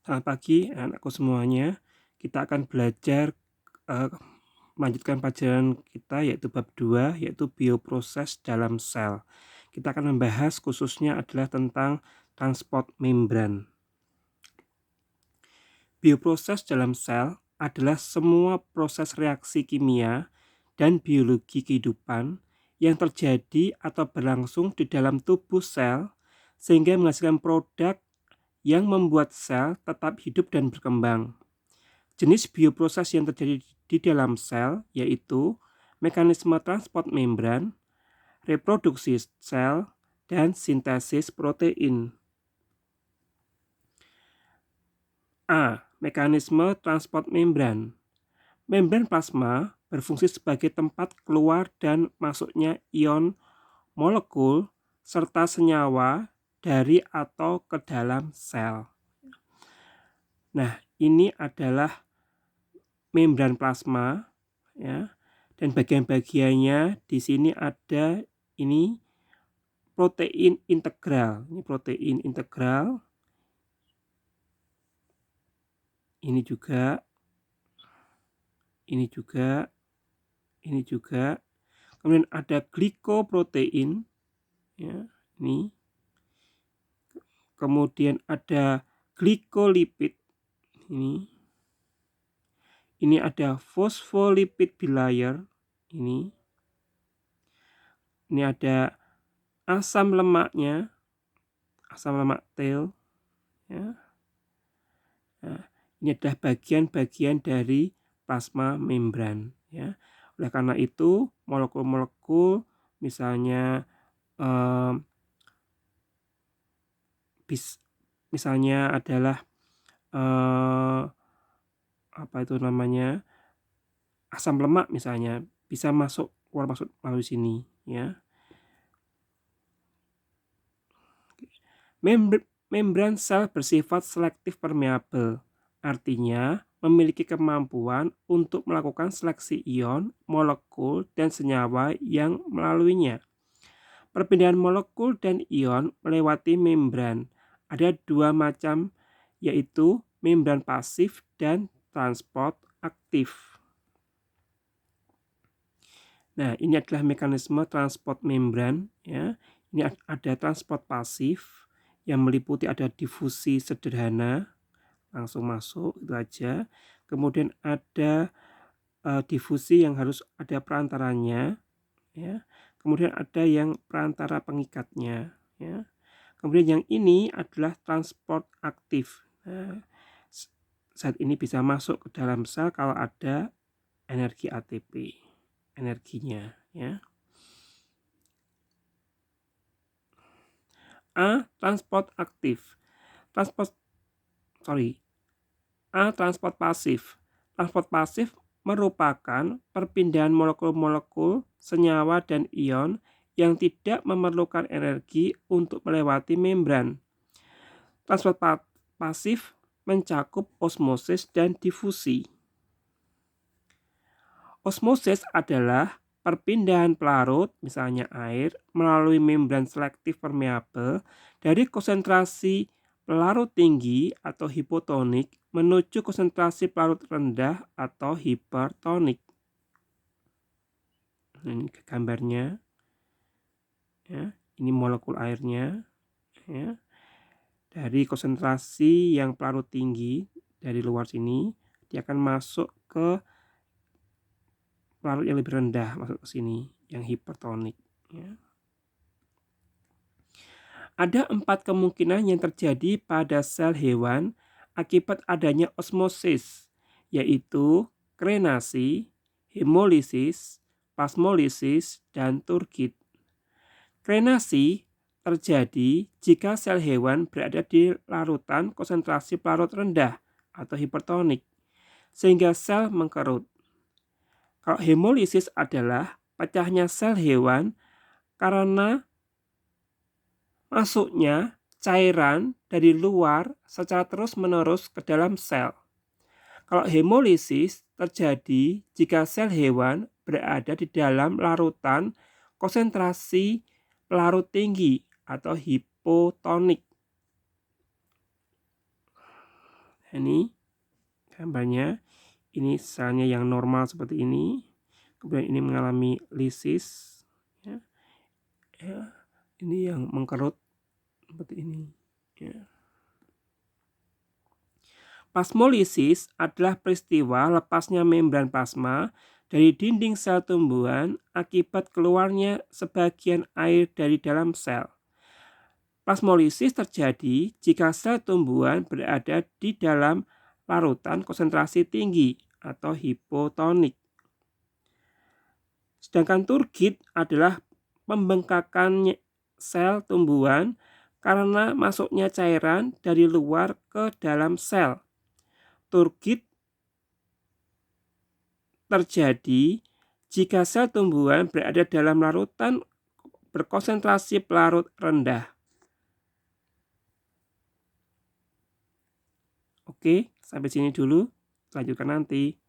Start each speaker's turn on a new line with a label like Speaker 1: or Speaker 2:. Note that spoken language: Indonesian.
Speaker 1: Selamat pagi anak-anakku semuanya. Kita akan belajar melanjutkan pelajaran kita yaitu bab 2 yaitu bioproses dalam sel. Kita akan membahas khususnya adalah tentang transport membran. Bioproses dalam sel adalah semua proses reaksi kimia dan biologi kehidupan yang terjadi atau berlangsung di dalam tubuh sel sehingga menghasilkan produk yang membuat sel tetap hidup dan berkembang. Jenis bioproses yang terjadi di dalam sel yaitu mekanisme transport membran, reproduksi sel, dan sintesis protein. A. Mekanisme transport membran. Membran plasma berfungsi sebagai tempat keluar dan masuknya ion, molekul, serta senyawa dari atau ke dalam sel. Nah, ini adalah membran plasma ya. Dan bagian-bagiannya di sini ada ini protein integral. Ini protein integral. Ini juga. Ini juga. Ini juga. Kemudian ada glikoprotein ya, ini. Kemudian ada glikolipid ini. Ini ada fosfolipid bilayer ini. Ini ada asam lemaknya, asam lemak tail ya. Nah, ini adalah bagian-bagian dari plasma membran ya. Oleh karena itu molekul-molekul misalnya misalnya adalah asam lemak misalnya bisa keluar masuk melalui sini ya. Membran sel bersifat selektif permeabel, artinya memiliki kemampuan untuk melakukan seleksi ion, molekul, dan senyawa yang melaluinya. Perpindahan molekul dan ion melewati membran. Ada dua macam, yaitu membran pasif dan transport aktif. Nah, ini adalah mekanisme transport membran ya. Ini ada transport pasif yang meliputi ada difusi sederhana, langsung masuk itu aja. Kemudian ada difusi yang harus ada perantaranya ya. Kemudian ada yang perantara pengikatnya ya. Kemudian yang ini adalah transport aktif. Nah, saat ini bisa masuk ke dalam sel kalau ada energi ATP, energinya ya. A. Transport aktif. Transport pasif. Transport pasif merupakan perpindahan molekul-molekul, senyawa, dan ion yang tidak memerlukan energi untuk melewati membran. Transport pasif mencakup osmosis dan difusi. Osmosis adalah perpindahan pelarut, misalnya air, melalui membran selektif permeabel dari konsentrasi pelarut tinggi atau hipotonik menuju konsentrasi pelarut rendah atau hipertonik. Ini gambarnya. Ya, ini molekul airnya. Ya. Dari konsentrasi yang pelarut tinggi dari luar sini, dia akan masuk ke pelarut yang lebih rendah, masuk ke sini, yang hipertonik. Ya. Ada 4 kemungkinan yang terjadi pada sel hewan akibat adanya osmosis, yaitu krenasi, hemolisis, plasmolisis, dan turgid. Krenasi terjadi jika sel hewan berada di larutan konsentrasi pelarut rendah atau hipertonik, sehingga sel mengkerut. Kalau hemolisis adalah pecahnya sel hewan karena masuknya cairan dari luar secara terus-menerus ke dalam sel. Kalau hemolisis terjadi jika sel hewan berada di dalam larutan konsentrasi pelarut tinggi atau hipotonik. Ini gambarnya. Ini selnya yang normal seperti ini. Kemudian ini mengalami lisis. Ya. Ini yang mengkerut seperti ini. Ya. Plasmolisis adalah peristiwa lepasnya membran plasma dari dinding sel tumbuhan akibat keluarnya sebagian air dari dalam sel. Plasmolisis terjadi jika sel tumbuhan berada di dalam larutan konsentrasi tinggi atau hipotonik. Sedangkan turgid adalah pembengkakan sel tumbuhan karena masuknya cairan dari luar ke dalam sel. Turgid terjadi jika sel tumbuhan berada dalam larutan berkonsentrasi pelarut rendah. Oke, sampai sini dulu. Lanjutkan nanti.